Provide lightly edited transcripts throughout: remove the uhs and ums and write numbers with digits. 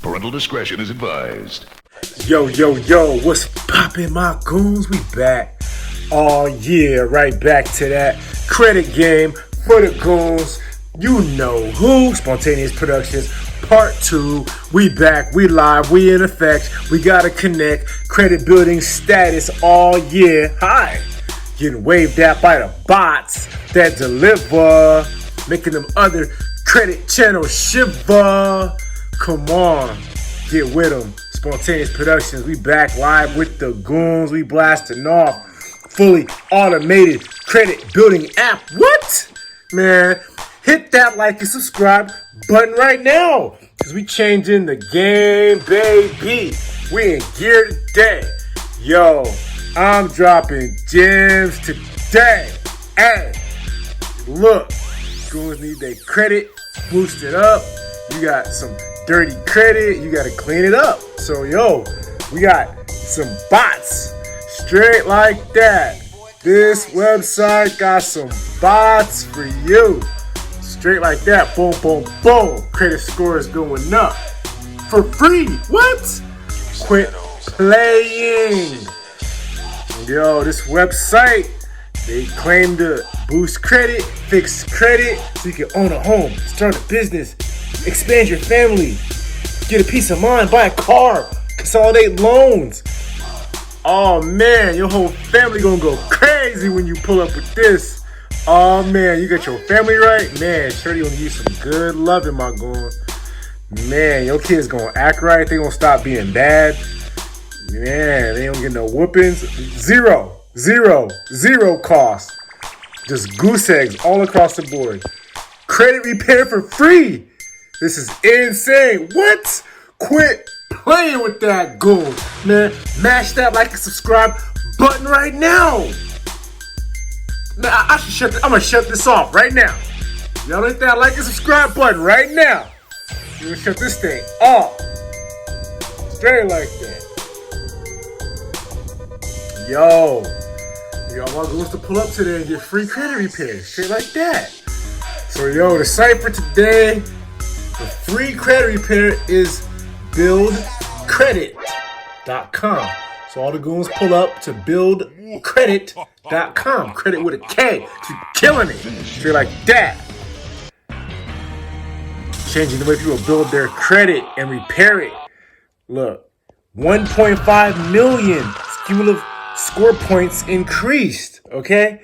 Parental discretion is advised. Yo, what's poppin', my goons? We back. Oh yeah, right back to that credit game for the goons. You know who? Spontaneous Productions, part 2. We back, we live, we in effect. We gotta connect. Credit building status all year. Hi. Getting waved at by the bots that deliver, making them other credit channels shiver. Come on, get with them. Spontaneous Productions, we back live with the goons. We blasting off. Fully automated credit building app. What? Man, hit that like and subscribe button right now, because we changing the game, baby. We in gear today. Yo, I'm dropping gems today. Hey, look, goons need their credit boosted up. You got some dirty credit, you gotta clean it up. So yo, we got some bots straight like that. This website got some bots for you. Straight like that. Boom, boom, boom. Credit score is going up for free. What? Quit playing. Yo, this website, they claim to boost credit, fix credit, so you can own a home, start a business, expand your family, get a peace of mind, buy a car, consolidate loans. Oh man, your whole family gonna go crazy when you pull up with this. Oh man, you got your family right? Man, Shorty gonna give you some good loving, my goon. Man, your kids gonna act right. They gonna stop being bad. Man, they don't get no whoopings. Zero cost. Just goose eggs all across the board. Credit repair for free. This is insane. What? Quit playing with that goon. Man, mash that like and subscribe button right now. Man, I'm gonna shut this off right now. Y'all hit that like and subscribe button right now. You're gonna shut this thing off. Straight like that. Yo, y'all want goons to pull up today and get free credit repairs. Straight like that. So yo, the site for today, the free credit repair is buildcredit.com. So all the goons pull up to buildcredit.com. Credit with a K. Keep killing it. Straight like that. Changing the way people build their credit and repair it. Look, 1.5 million cumulative score points increased. Okay?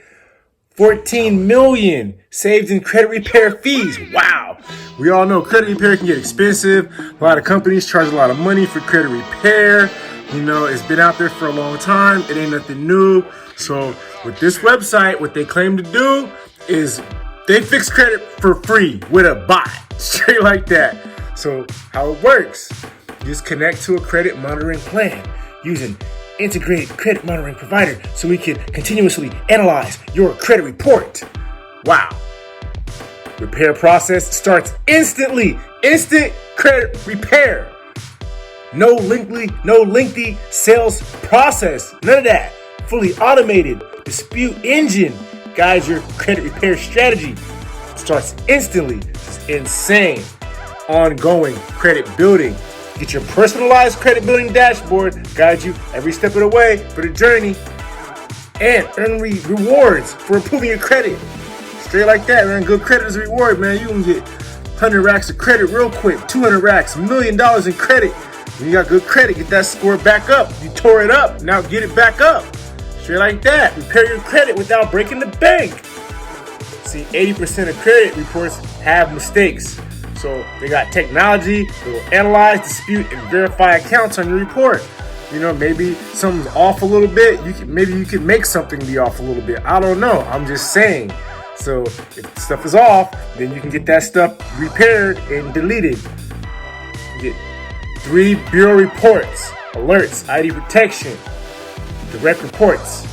14 million saved in credit repair fees. Wow. We all know credit repair can get expensive. A lot of companies charge a lot of money for credit repair. You know, it's been out there for a long time. It ain't nothing new. So with this website, what they claim to do is they fix credit for free with a bot. Straight like that. So how it works, you just connect to a credit monitoring plan using integrated credit monitoring provider so we can continuously analyze your credit report. Wow. Repair process starts instantly. Instant credit repair. No lengthy sales process. None of that. Fully automated dispute engine guides your credit repair strategy. Starts instantly. It's insane. Ongoing credit building. Get your personalized credit building dashboard, guide you every step of the way for the journey, and earn rewards for improving your credit. Straight like that, man. Good credit is a reward, man. You can get 100 racks of credit real quick, 200 racks, $1 million in credit. When you got good credit, get that score back up. You tore it up, now get it back up. Straight like that. Repair your credit without breaking the bank. See, 80% of credit reports have mistakes. So they got technology that will analyze, dispute, and verify accounts on your report. You know, maybe something's off a little bit. Maybe you can make something be off a little bit. I don't know. I'm just saying. So if stuff is off, then you can get that stuff repaired and deleted. You get 3 bureau reports, alerts, ID protection, direct reports,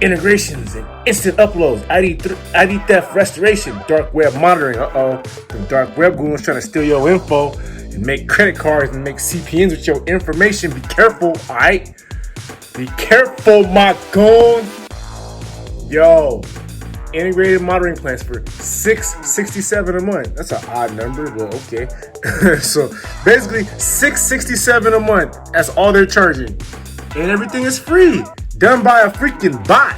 integrations, and instant uploads, ID theft restoration, dark web monitoring. The dark web goons trying to steal your info and make credit cards and make CPNs with your information. Be careful, alright? Be careful, my goon. Yo, integrated monitoring plans for $667 a month. That's an odd number, but okay. So basically $667 a month. That's all they're charging. And everything is free. Done by a freaking bot.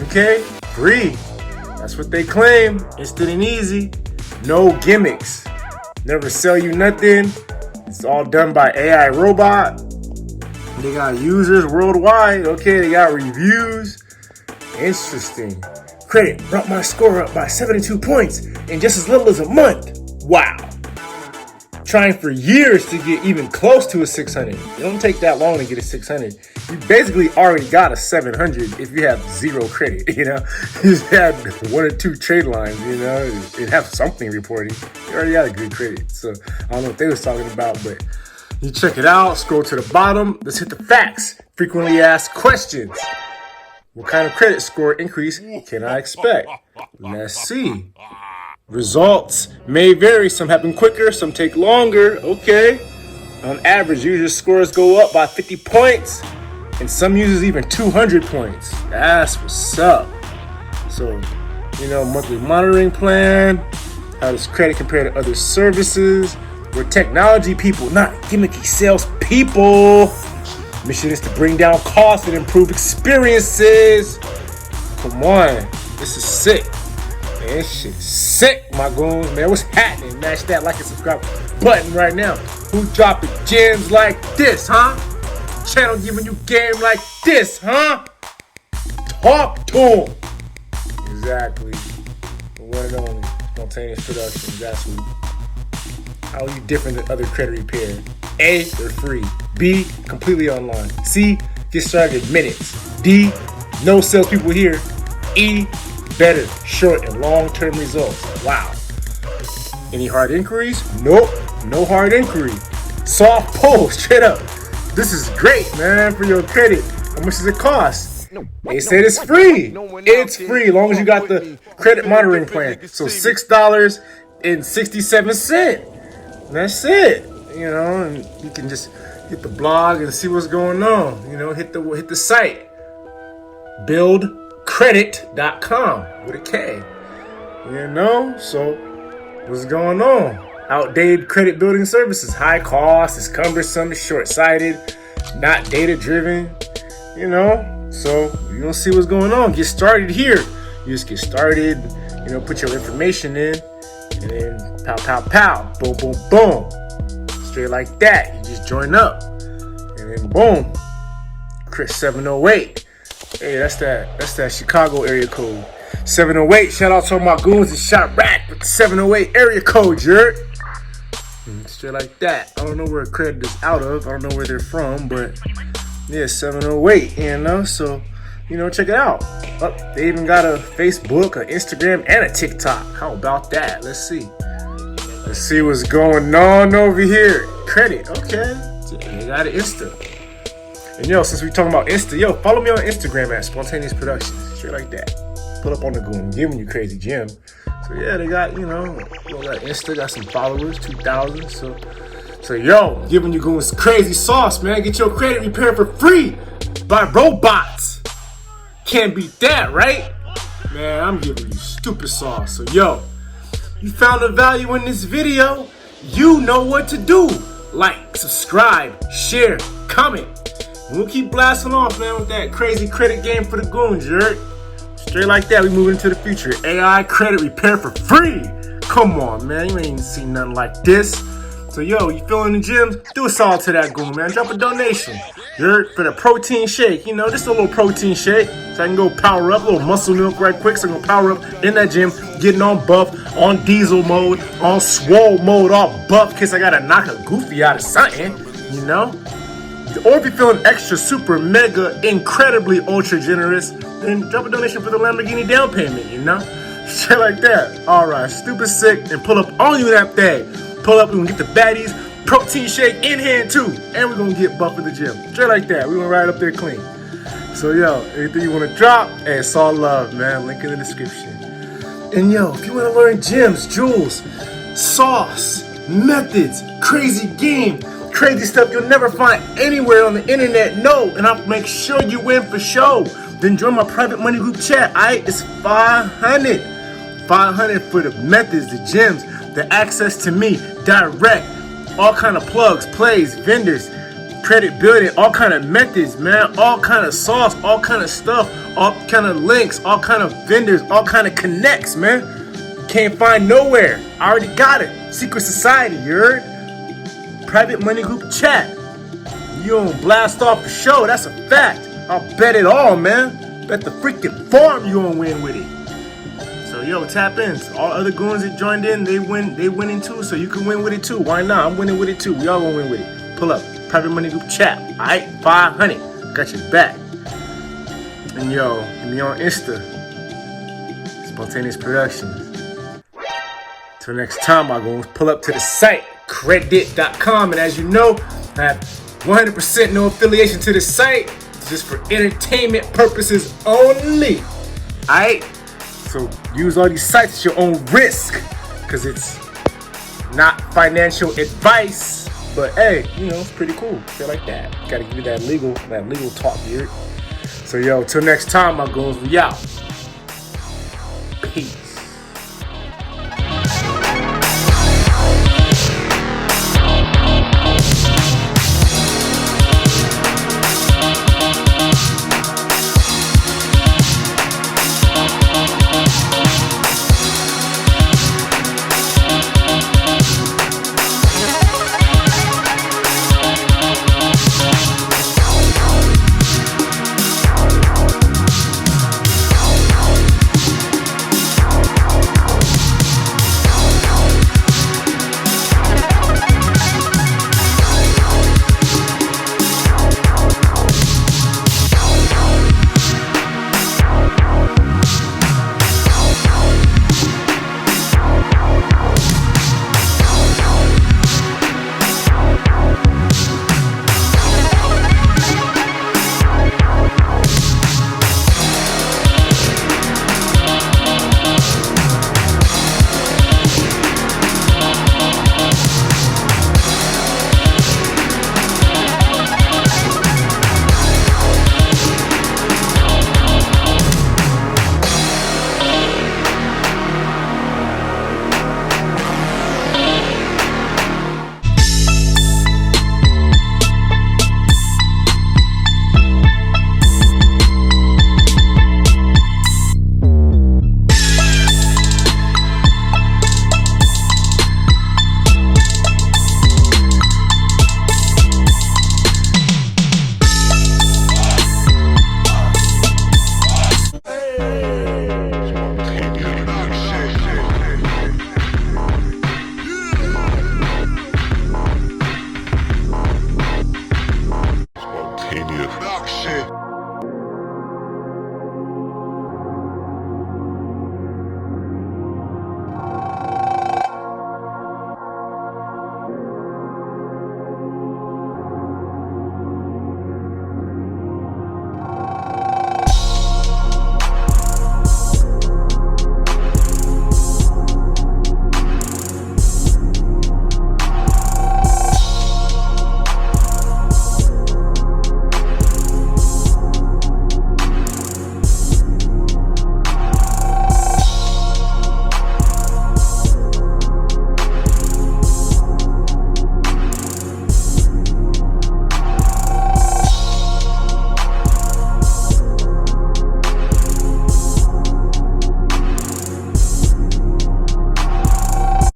Okay? Free. That's what they claim. Instant and easy. No gimmicks. Never sell you nothing. It's all done by AI robot. They got users worldwide. Okay, they got reviews. Interesting. Credit brought my score up by 72 points in just as little as a month. Wow. Trying for years to get even close to a 600. It don't take that long to get a 600. You basically already got a 700 if you have zero credit, you know? You just had 1 or 2 trade lines, you know, and have something reporting. You already got a good credit. So I don't know what they was talking about, but you check it out, scroll to the bottom. Let's hit the facts. Frequently asked questions. What kind of credit score increase can I expect? Let's see. Results may vary. Some happen quicker, some take longer. Okay. On average, user scores go up by 50 points, and some users even 200 points. That's what's up. So, you know, monthly monitoring plan. How does credit compare to other services? We're technology people, not gimmicky sales people. Mission is to bring down costs and improve experiences. Come on, this is sick. Man, this shit is sick, my goons. Man, what's happening? Mash that like and subscribe button right now. Who dropping gems like this, huh? Channel giving you game like this, huh? Talk to him. Exactly. The one and only Spontaneous Productions. That's who. How are you different than other credit repair? A, they're free. B, completely online. C, get started in minutes. D, no salespeople here. E, better short and long-term results. Wow. Any hard inquiries? Nope, no hard inquiry. Soft pull, straight up. This is great, man, for your credit. How much does it cost? They said it's free. It's free as long as you got the credit monitoring plan. So $6.67. That's it. You know, and you can just hit the blog and see what's going on. You know, hit the site. Buildcredit.com with a K. You know, so what's going on? Outdated credit building services. High cost, it's cumbersome, it's short-sighted, not data-driven. You know, so you're gonna see what's going on. Get started here. You just get started, you know, put your information in, and then pow, pow, pow, boom, boom, boom. Straight like that. You just join up. And then boom. Chris 708. Hey, that's that Chicago area code. 708. Shout out to all my goons in Chirac with the 708 area code, jerk. Straight like that. I don't know where credit is out of. I don't know where they're from, but yeah, 708, you know, so you know, check it out. Oh, they even got a Facebook, an Instagram, and a TikTok. How about that? Let's see. Let's see what's going on over here. Credit, okay. They got an Insta. And yo, since we talking about Insta, yo, follow me on Instagram at Spontaneous Productions. Straight like that. Put up on the goon, giving you crazy gem. So yeah, they got, you know, got Insta, got some followers, 2,000. So yo, giving you goons crazy sauce, man. Get your credit repaired for free by robots. Can't beat that, right? Man, I'm giving you stupid sauce. So yo, you found the value in this video, you know what to do. Like, subscribe, share, comment. We'll keep blasting off, man, with that crazy credit game for the goons, jerk. Straight like that, we move into the future. AI credit repair for free. Come on, man, you ain't seen nothing like this. So yo, you feeling the gyms? Do a solid to that goon, man. Drop a donation. Jerk, for the protein shake, you know, just a little protein shake. So I can go power up, a little muscle milk right quick. So I can power up in that gym, getting on buff, on diesel mode, on swole mode, all buff, in case I gotta knock a goofy out of something, you know? Or if you're feeling extra, super, mega, incredibly ultra generous, then drop a donation for the Lamborghini down payment, you know? Shit like that. Alright, stupid sick, and pull up on you that day. Pull up, we're gonna get the baddies, protein shake in hand too, and we're gonna get buff in the gym. Straight like that, we're gonna ride up there clean. So yo, anything you wanna drop, hey, it's all love, man. Link in the description. And yo, if you wanna learn gems, jewels, sauce, methods, crazy game, crazy stuff you'll never find anywhere on the internet, no, and I'll make sure you win for show. then join my private money group chat. Alright, it's 500. 500 for the methods, the gems, the access to me, direct, all kind of plugs, plays, vendors, credit building, all kind of methods, man, all kind of sauce, all kind of stuff, all kind of links, all kind of vendors, all kind of connects, man. You can't find nowhere. I already got it. Secret society, you heard? Private money group chat. You don't blast off the show, that's a fact. I'll bet it all, man. Bet the freaking farm you don't win with it. So yo, tap in. So all other goons that joined in, they winning too, so you can win with it too. Why not? I'm winning with it too. We all gonna win with it. Pull up. Private money group chat. Alright, 500. Got your back. And yo, hit me on Insta. Spontaneous Productions. Till next time, I'm gonna pull up to the site, credit.com. And as you know, I have 100% no affiliation to the site. It's just for entertainment purposes only. Alright? So use all these sites at your own risk, because it's not financial advice. But hey, you know, it's pretty cool. Feel like that. Gotta give you that legal talk here. So yo, till next time, my goons, we out. Peace.